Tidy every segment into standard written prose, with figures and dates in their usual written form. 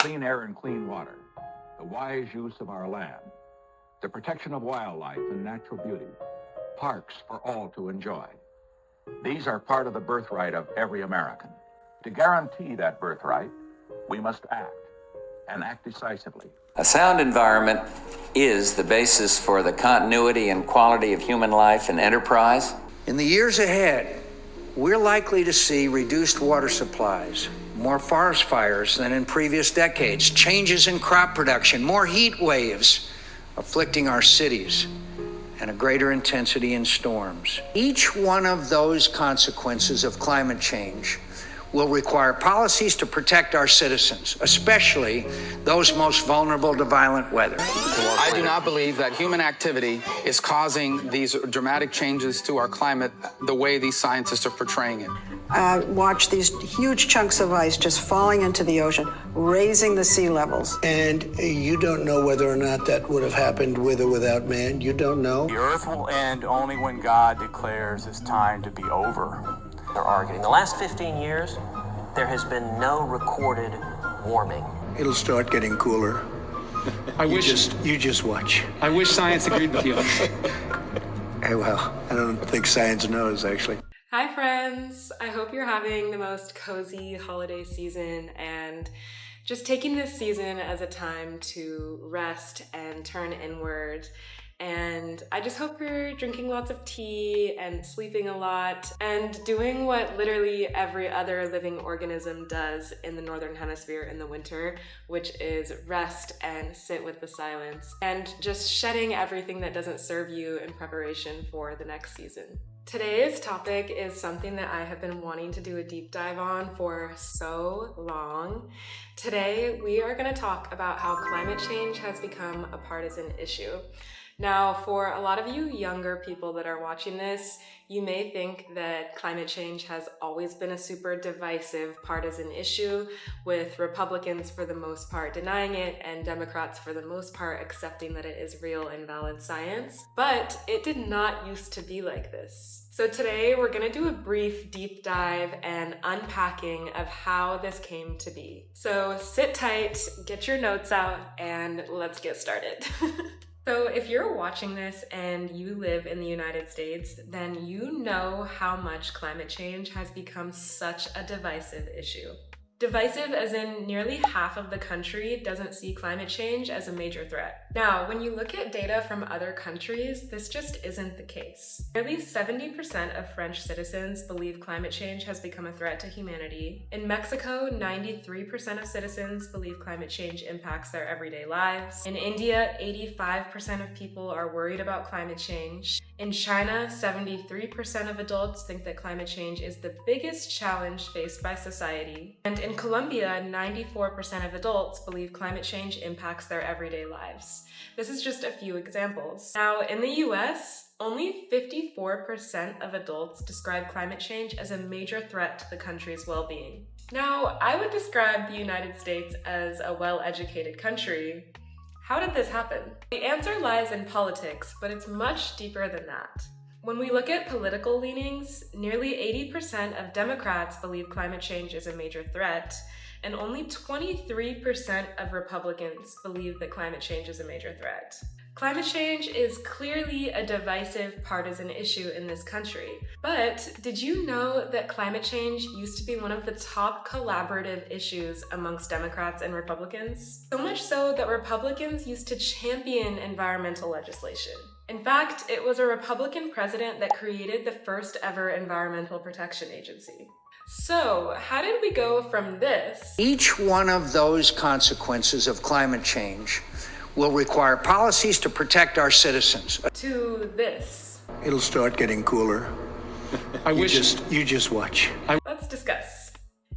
clean air and clean water, the wise use of our land, the protection of wildlife and natural beauty, parks for all to enjoy. These are part of the birthright of every American. To guarantee that birthright, we must act, and act decisively. A sound environment is the basis for the continuity and quality of human life and enterprise. In the years ahead, we're likely to see reduced water supplies, more forest fires than in previous decades, changes in crop production, more heat waves afflicting our cities, and a greater intensity in storms. Each one of those consequences of climate change will require policies to protect our citizens, especially those most vulnerable to violent weather. I do not believe that human activity is causing these dramatic changes to our climate the way these scientists are portraying it. Watch these huge chunks of ice just falling into the ocean, raising the sea levels. And you don't know whether or not that would have happened with or without man. You don't know. The earth will end only when God declares it's time to be over. They're arguing. The last 15 years, there has been no recorded warming. It'll start getting cooler. You just watch. I wish science agreed with you. Hey, well, I don't think science knows, actually. Hi friends, I hope you're having the most cozy holiday season and just taking this season as a time to rest and turn inward. And I just hope you're drinking lots of tea and sleeping a lot and doing what literally every other living organism does in the Northern Hemisphere in the winter, which is rest and sit with the silence and just shedding everything that doesn't serve you in preparation for the next season. Today's topic is something that I have been wanting to do a deep dive on for so long. Today, we are going to talk about how climate change has become a partisan issue. Now, for a lot of you younger people that are watching this, you may think that climate change has always been a super divisive partisan issue, with Republicans for the most part denying it and Democrats for the most part accepting that it is real and valid science. But it did not used to be like this. So today we're going to do a brief deep dive and unpacking of how this came to be. So sit tight, get your notes out, and let's get started. So if you're watching this and you live in the United States, then you know how much climate change has become such a divisive issue. Divisive as in nearly half of the country doesn't see climate change as a major threat. Now, when you look at data from other countries, this just isn't the case. Nearly 70% of French citizens believe climate change has become a threat to humanity. In Mexico, 93% of citizens believe climate change impacts their everyday lives. In India, 85% of people are worried about climate change. In China, 73% of adults think that climate change is the biggest challenge faced by society. And in Colombia, 94% of adults believe climate change impacts their everyday lives. This is just a few examples. Now, in the US, only 54% of adults describe climate change as a major threat to the country's well-being. Now, I would describe the United States as a well-educated country. How did this happen? The answer lies in politics, but it's much deeper than that. When we look at political leanings, nearly 80% of Democrats believe climate change is a major threat, and only 23% of Republicans believe that climate change is a major threat. Climate change is clearly a divisive partisan issue in this country. But did you know that climate change used to be one of the top collaborative issues amongst Democrats and Republicans? So much so that Republicans used to champion environmental legislation. In fact, it was a Republican president that created the first ever Environmental Protection Agency. So, how did we go from this? Each one of those consequences of climate change will require policies to protect our citizens. To this. It'll start getting cooler. You just watch. Let's discuss.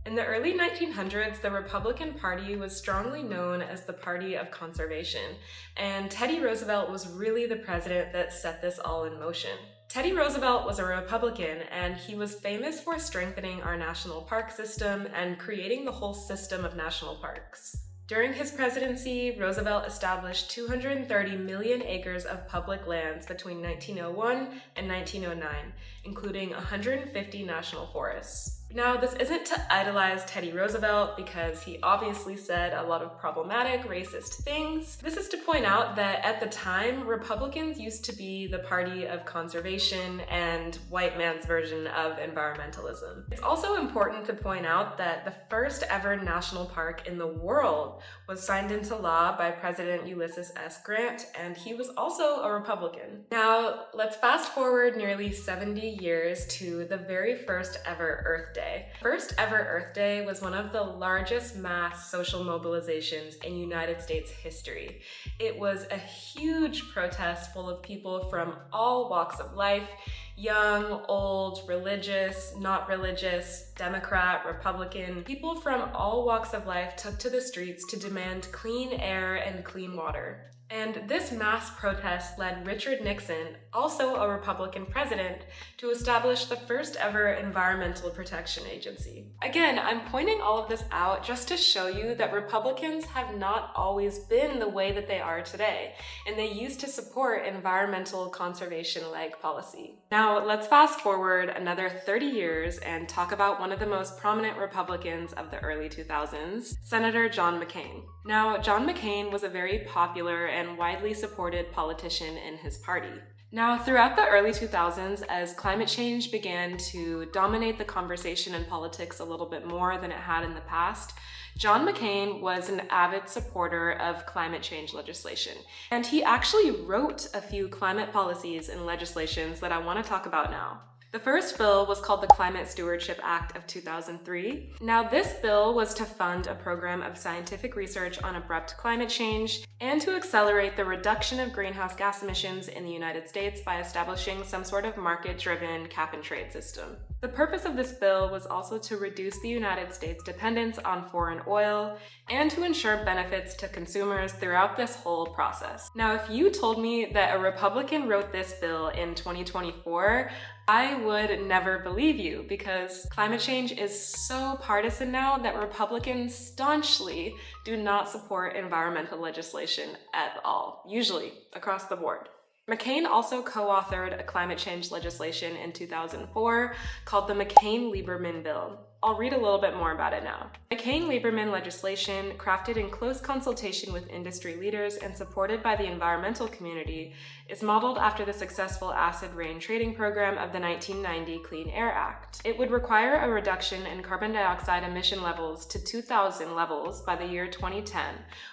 In the early 1900s, the Republican Party was strongly known as the Party of Conservation, and Teddy Roosevelt was really the president that set this all in motion. Teddy Roosevelt was a Republican, and he was famous for strengthening our national park system and creating the whole system of national parks. During his presidency, Roosevelt established 230 million acres of public lands between 1901 and 1909, including 150 national forests. Now, this isn't to idolize Teddy Roosevelt because he obviously said a lot of problematic, racist things. This is to point out that at the time, Republicans used to be the party of conservation and white man's version of environmentalism. It's also important to point out that the first ever national park in the world was signed into law by President Ulysses S. Grant, and he was also a Republican. Now, let's fast forward nearly 70 years to the very first ever Earth Day. First ever Earth Day was one of the largest mass social mobilizations in United States history. It was a huge protest full of people from all walks of life, young, old, religious, not religious, Democrat, Republican. People from all walks of life took to the streets to demand clean air and clean water. And this mass protest led Richard Nixon, also a Republican president, to establish the first ever Environmental Protection Agency. Again, I'm pointing all of this out just to show you that Republicans have not always been the way that they are today, and they used to support environmental conservation-like policy. Now, let's fast forward another 30 years and talk about one of the most prominent Republicans of the early 2000s, Senator John McCain. Now, John McCain was a very popular and widely supported politician in his party. Now, throughout the early 2000s, as climate change began to dominate the conversation in politics a little bit more than it had in the past, John McCain was an avid supporter of climate change legislation. And he actually wrote a few climate policies and legislations that I want to talk about now. The first bill was called the Climate Stewardship Act of 2003. Now, this bill was to fund a program of scientific research on abrupt climate change and to accelerate the reduction of greenhouse gas emissions in the United States by establishing some sort of market-driven cap-and-trade system. The purpose of this bill was also to reduce the United States' dependence on foreign oil and to ensure benefits to consumers throughout this whole process. Now, if you told me that a Republican wrote this bill in 2024, I would never believe you, because climate change is so partisan now that Republicans staunchly do not support environmental legislation at all, usually across the board. McCain also co-authored a climate change legislation in 2004 called the McCain-Lieberman Bill. I'll read a little bit more about it now. McCain-Lieberman legislation, crafted in close consultation with industry leaders and supported by the environmental community, is modeled after the successful acid rain trading program of the 1990 Clean Air Act. It would require a reduction in carbon dioxide emission levels to 2000 levels by the year 2010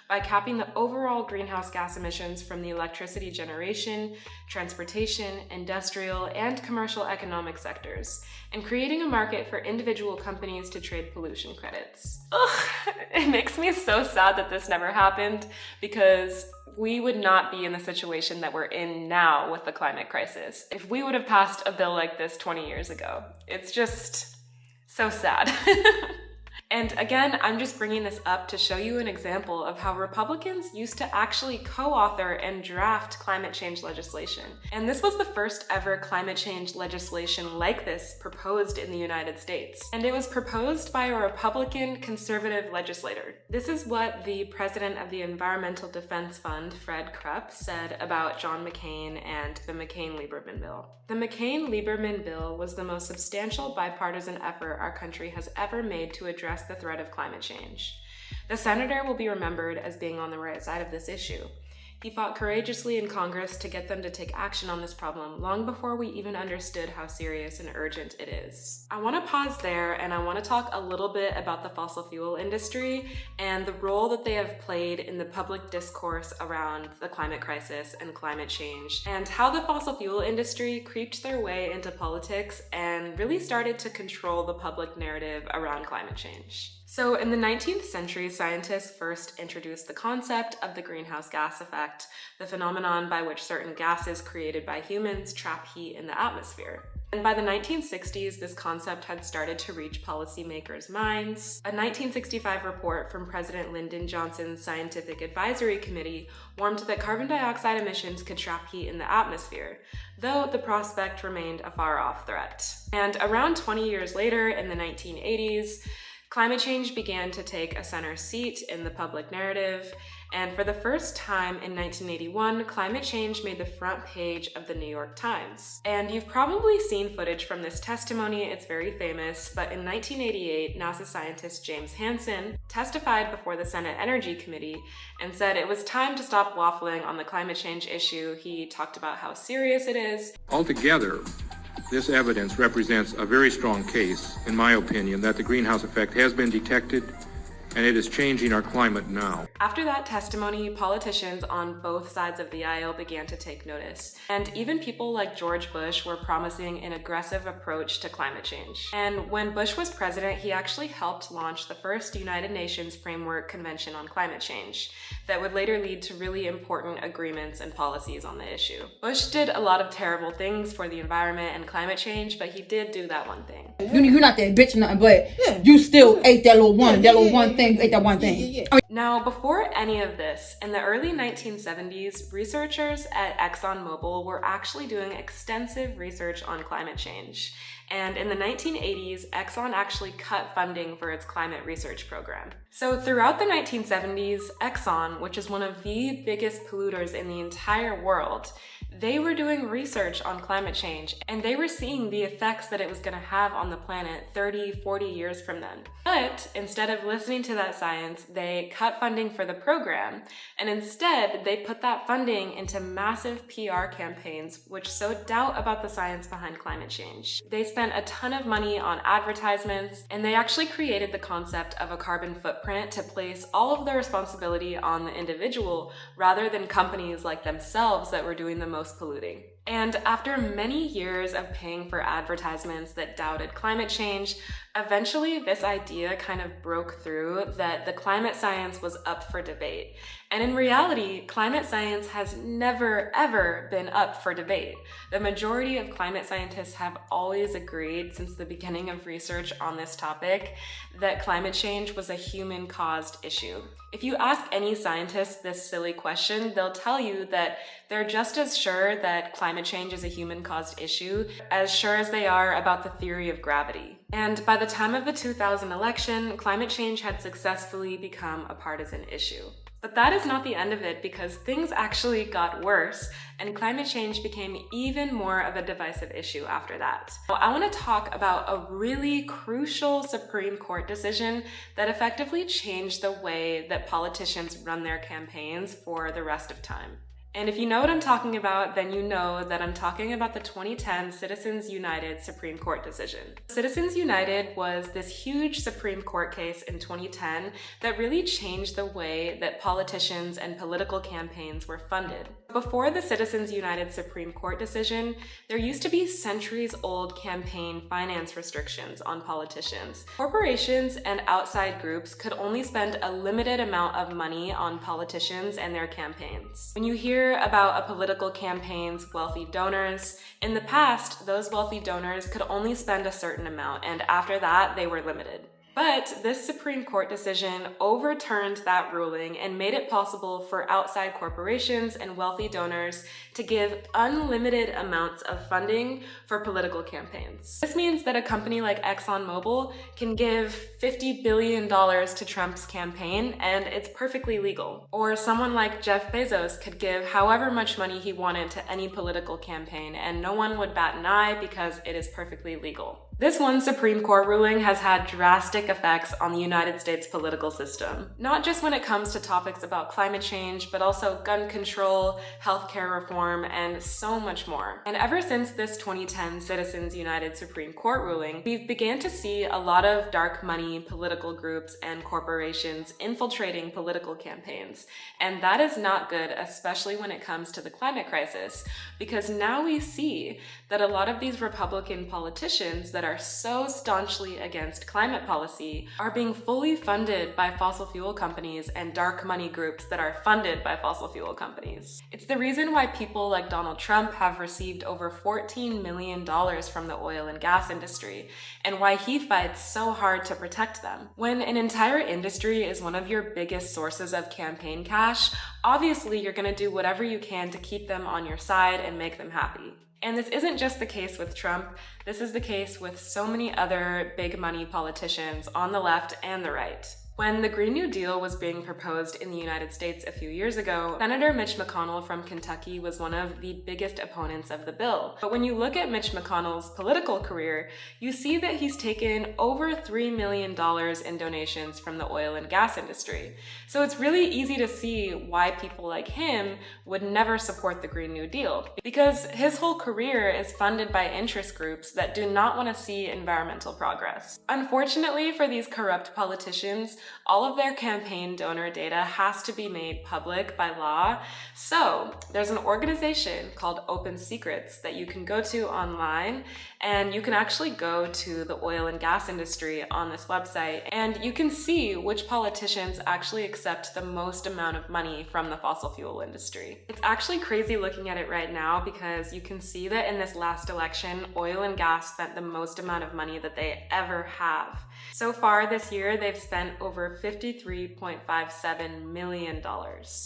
by capping the overall greenhouse gas emissions from the electricity generation, transportation, industrial, and commercial economic sectors, and creating a market for individual companies to trade pollution credits. Ugh, it makes me so sad that this never happened, because we would not be in the situation that we're in now with the climate crisis if we would have passed a bill like this 20 years ago. It's just so sad. And again, I'm just bringing this up to show you an example of how Republicans used to actually co-author and draft climate change legislation. And this was the first ever climate change legislation like this proposed in the United States. And it was proposed by a Republican conservative legislator. This is what the president of the Environmental Defense Fund, Fred Krupp, said about John McCain and the McCain-Lieberman Bill. The McCain-Lieberman Bill was the most substantial bipartisan effort our country has ever made to address the threat of climate change. The senator will be remembered as being on the right side of this issue. He fought courageously in Congress to get them to take action on this problem long before we even understood how serious and urgent it is. I want to pause there, and I want to talk a little bit about the fossil fuel industry and the role that they have played in the public discourse around the climate crisis and climate change, and how the fossil fuel industry creeped their way into politics and really started to control the public narrative around climate change. So in the 19th century, scientists first introduced the concept of the greenhouse gas effect, the phenomenon by which certain gases created by humans trap heat in the atmosphere. And by the 1960s, this concept had started to reach policymakers' minds. A 1965 report from President Lyndon Johnson's Scientific Advisory Committee warned that carbon dioxide emissions could trap heat in the atmosphere, though the prospect remained a far-off threat. And around 20 years later, in the 1980s, Climate change began to take a center seat in the public narrative, and for the first time in 1981, climate change made the front page of the New York Times. And you've probably seen footage from this testimony, it's very famous, but in 1988, NASA scientist James Hansen testified before the Senate Energy Committee and said it was time to stop waffling on the climate change issue. He talked about how serious it is. Altogether, this evidence represents a very strong case, in my opinion, that the greenhouse effect has been detected and it is changing our climate now. After that testimony, politicians on both sides of the aisle began to take notice. And even people like George Bush were promising an aggressive approach to climate change. And when Bush was president, he actually helped launch the first United Nations Framework Convention on Climate Change that would later lead to really important agreements and policies on the issue. Bush did a lot of terrible things for the environment and climate change, but he did do that one thing. You're not that bitch or nothing, but you still ate that little one thing. You ate that one thing. Now, before any of this, in the early 1970s, researchers at ExxonMobil were actually doing extensive research on climate change. And in the 1980s, Exxon actually cut funding for its climate research program. So throughout the 1970s, Exxon, which is one of the biggest polluters in the entire world, they were doing research on climate change, and they were seeing the effects that it was going to have on the planet 30, 40 years from then. But instead of listening to that science, they cut funding for the program, and instead they put that funding into massive PR campaigns which sowed doubt about the science behind climate change. They spent a ton of money on advertisements, and they actually created the concept of a carbon footprint to place all of the responsibility on the individual rather than companies like themselves that were doing the most polluting. And after many years of paying for advertisements that doubted climate change, eventually this idea kind of broke through that the climate science was up for debate. And in reality, climate science has never, ever been up for debate. The majority of climate scientists have always agreed since the beginning of research on this topic that climate change was a human-caused issue. If you ask any scientist this silly question, they'll tell you that they're just as sure that climate change is a human-caused issue, as sure as they are about the theory of gravity. And by the time of the 2000 election, climate change had successfully become a partisan issue. But that is not the end of it, because things actually got worse and climate change became even more of a divisive issue after that. Now, I want to talk about a really crucial Supreme Court decision that effectively changed the way that politicians run their campaigns for the rest of time. And if you know what I'm talking about, then you know that I'm talking about the 2010 Citizens United Supreme Court decision. Citizens United was this huge Supreme Court case in 2010 that really changed the way that politicians and political campaigns were funded. Before the Citizens United Supreme Court decision, there used to be centuries-old campaign finance restrictions on politicians. Corporations and outside groups could only spend a limited amount of money on politicians and their campaigns. When you hear about a political campaign's wealthy donors, in the past, those wealthy donors could only spend a certain amount, and after that, they were limited. But this Supreme Court decision overturned that ruling and made it possible for outside corporations and wealthy donors to give unlimited amounts of funding for political campaigns. This means that a company like ExxonMobil can give $50 billion to Trump's campaign, and it's perfectly legal. Or someone like Jeff Bezos could give however much money he wanted to any political campaign, and no one would bat an eye because it is perfectly legal. This one Supreme Court ruling has had drastic effects on the United States political system, not just when it comes to topics about climate change, but also gun control, healthcare reform, and so much more. And ever since this 2010 Citizens United Supreme Court ruling, we've began to see a lot of dark money political groups and corporations infiltrating political campaigns. And that is not good, especially when it comes to the climate crisis, because now we see that a lot of these Republican politicians that are so staunchly against climate policy are being fully funded by fossil fuel companies and dark money groups that are funded by fossil fuel companies. It's the reason why people like Donald Trump have received over $14 million from the oil and gas industry, and why he fights so hard to protect them. When an entire industry is one of your biggest sources of campaign cash, obviously you're going to do whatever you can to keep them on your side and make them happy. And this isn't just the case with Trump, this is the case with so many other big money politicians on the left and the right. When the Green New Deal was being proposed in the United States a few years ago, Senator Mitch McConnell from Kentucky was one of the biggest opponents of the bill. But when you look at Mitch McConnell's political career, you see that he's taken over $3 million in donations from the oil and gas industry. So it's really easy to see why people like him would never support the Green New Deal, because his whole career is funded by interest groups that do not want to see environmental progress. Unfortunately for these corrupt politicians, all of their campaign donor data has to be made public by law. So there's an organization called Open Secrets that you can go to online, and you can actually go to the oil and gas industry on this website, and you can see which politicians actually accept the most amount of money from the fossil fuel industry. It's actually crazy looking at it right now, because you can see that in this last election, oil and gas spent the most amount of money that they ever have. So far this year, they've spent over $53.57 million.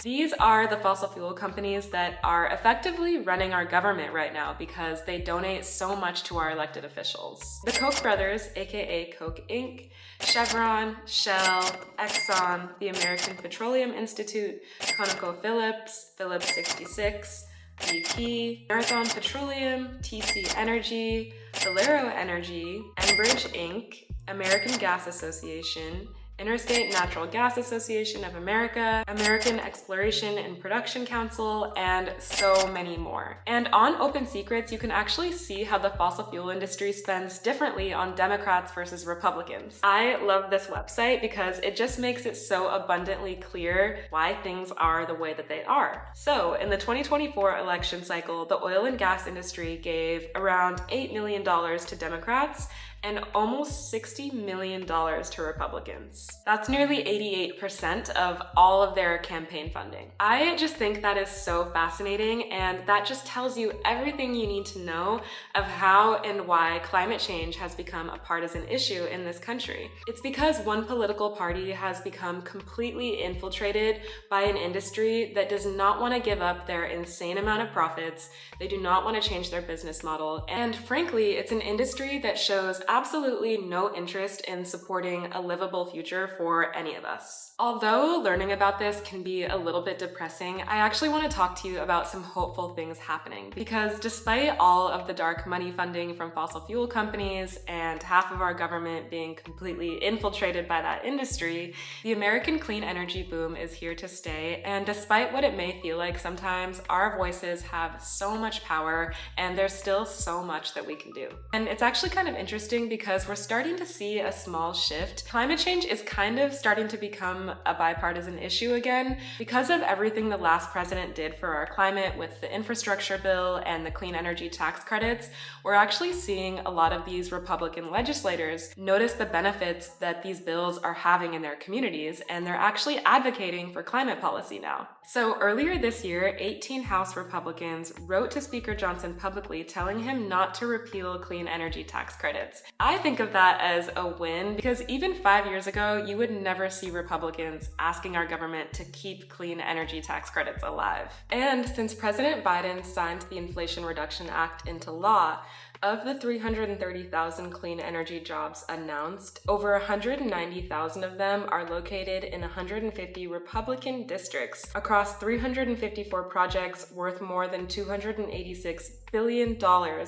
These are the fossil fuel companies that are effectively running our government right now because they donate so much to our elected officials. The Koch brothers, aka Koch Inc., Chevron, Shell, Exxon, the American Petroleum Institute, ConocoPhillips, Phillips 66, BP, Marathon Petroleum, TC Energy, Valero Energy, Enbridge Inc., American Gas Association, Interstate Natural Gas Association of America, American Exploration and Production Council, and so many more. And on Open Secrets, you can actually see how the fossil fuel industry spends differently on Democrats versus Republicans. I love this website because it just makes it so abundantly clear why things are the way that they are. So in the 2024 election cycle, the oil and gas industry gave around $8 million to Democrats and almost $60 million to Republicans. That's nearly 88% of all of their campaign funding. I just think that is so fascinating, and that just tells you everything you need to know of how and why climate change has become a partisan issue in this country. It's because one political party has become completely infiltrated by an industry that does not want to give up their insane amount of profits. They do not want to change their business model. And frankly, it's an industry that shows absolutely no interest in supporting a livable future for any of us. Although learning about this can be a little bit depressing, I actually want to talk to you about some hopeful things happening, because despite all of the dark money funding from fossil fuel companies and half of our government being completely infiltrated by that industry, the American clean energy boom is here to stay. And despite what it may feel like sometimes, our voices have so much power, and there's still so much that we can do. And it's actually kind of interesting because we're starting to see a small shift. Climate change is kind of starting to become a bipartisan issue again because of everything the last president did for our climate with the infrastructure bill and the clean energy tax credits. We're actually seeing a lot of these Republican legislators notice the benefits that these bills are having in their communities, and they're actually advocating for climate policy now. So earlier this year, 18 House Republicans wrote to Speaker Johnson publicly telling him not to repeal clean energy tax credits. I think of that as a win, because even 5 years ago, you would never see Republicans asking our government to keep clean energy tax credits alive. And since President Biden signed the Inflation Reduction Act into law, of the 330,000 clean energy jobs announced, over 190,000 of them are located in 150 Republican districts across 354 projects worth more than $286 billion,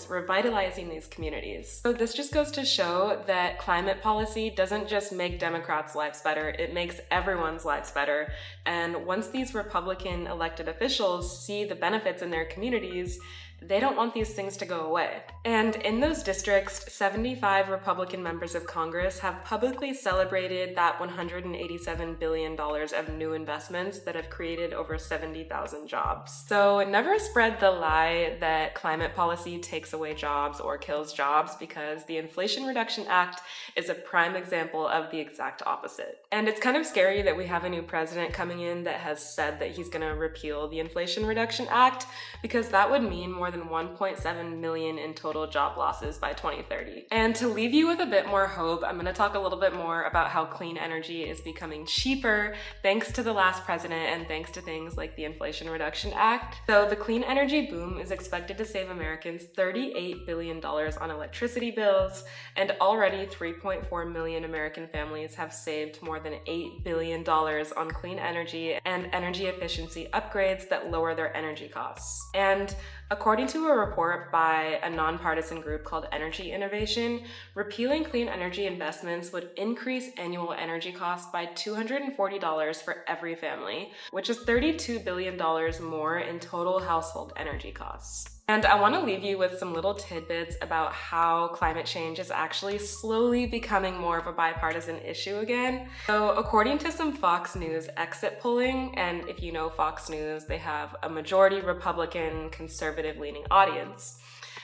revitalizing these communities. So this just goes to show that climate policy doesn't just make Democrats' lives better, it makes everyone's lives better. And once these Republican elected officials see the benefits in their communities, they don't want these things to go away. And in those districts, 75 Republican members of Congress have publicly celebrated that $187 billion of new investments that have created over 70,000 jobs. So never spread the lie that climate policy takes away jobs or kills jobs, because the Inflation Reduction Act is a prime example of the exact opposite. And it's kind of scary that we have a new president coming in that has said that he's going to repeal the Inflation Reduction Act, because that would mean more more than 1.7 million in total job losses by 2030. And to leave you with a bit more hope, I'm going to talk a little bit more about how clean energy is becoming cheaper thanks to the last president and thanks to things like the Inflation Reduction Act. So the clean energy boom is expected to save Americans $38 billion on electricity bills, and already 3.4 million American families have saved more than $8 billion on clean energy and energy efficiency upgrades that lower their energy costs. And according to a report by a nonpartisan group called Energy Innovation, repealing clean energy investments would increase annual energy costs by $240 for every family, which is $32 billion more in total household energy costs. And I want to leave you with some little tidbits about how climate change is actually slowly becoming more of a bipartisan issue again. So according to some Fox News exit polling, and if you know Fox News, they have a majority Republican, conservative-leaning audience.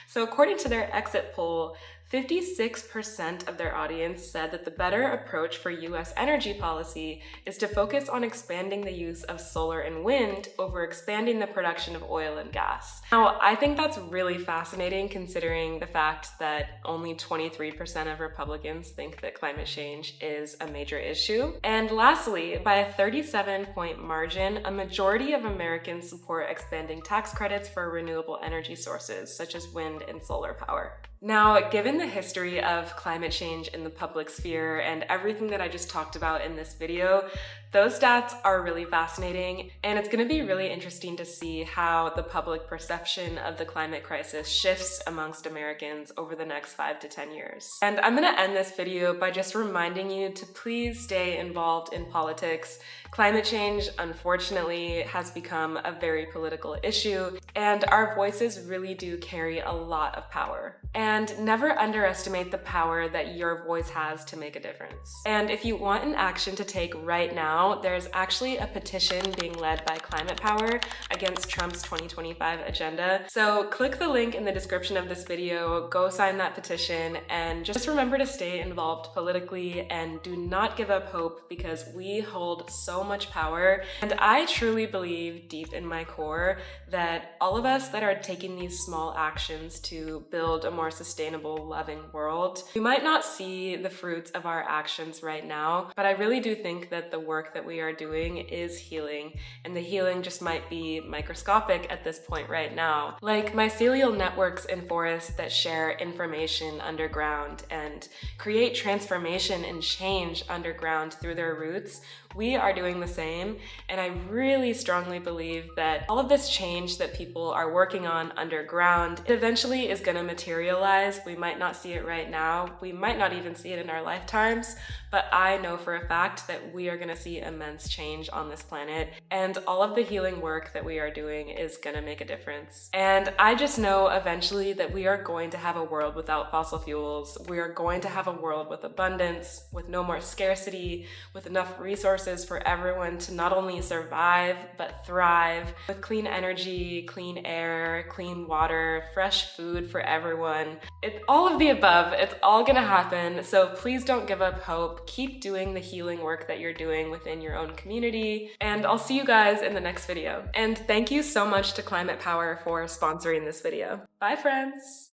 So according to their exit poll, 56% of their audience said that the better approach for US energy policy is to focus on expanding the use of solar and wind over expanding the production of oil and gas. Now, I think that's really fascinating considering the fact that only 23% of Republicans think that climate change is a major issue. And lastly, by a 37-point margin, a majority of Americans support expanding tax credits for renewable energy sources, such as wind and solar power. Now, given the history of climate change in the public sphere and everything that I just talked about in this video, those stats are really fascinating, and it's going to be really interesting to see how the public perception of the climate crisis shifts amongst Americans over the next 5 to 10 years. And I'm going to end this video by just reminding you to please stay involved in politics. Climate change, unfortunately, has become a very political issue, and our voices really do carry a lot of power. And never underestimate the power that your voice has to make a difference. And if you want an action to take right now, there's actually a petition being led by Climate Power against Trump's 2025 agenda. So click the link in the description of this video, go sign that petition, and just remember to stay involved politically and do not give up hope, because we hold so much power. And I truly believe deep in my core that all of us that are taking these small actions to build a more sustainable, loving world, we might not see the fruits of our actions right now, but I really do think that the work that we are doing is healing, and the healing just might be microscopic at this point right now. Like mycelial networks in forests that share information underground and create transformation and change underground through their roots, we are doing the same, and I really strongly believe that all of this change that people are working on underground eventually is going to materialize. We might not see it right now, we might not even see it in our lifetimes, but I know for a fact that we are going to see immense change on this planet, and all of the healing work that we are doing is going to make a difference. And I just know eventually that we are going to have a world without fossil fuels. We are going to have a world with abundance, with no more scarcity, with enough resources for everyone to not only survive but thrive, with clean energy, clean air, clean water, fresh food for everyone. It's all of the above. It's all gonna happen. So please don't give up hope. Keep doing the healing work that you're doing within your own community. And I'll see you guys in the next video. And thank you so much to Climate Power for sponsoring this video. Bye, friends.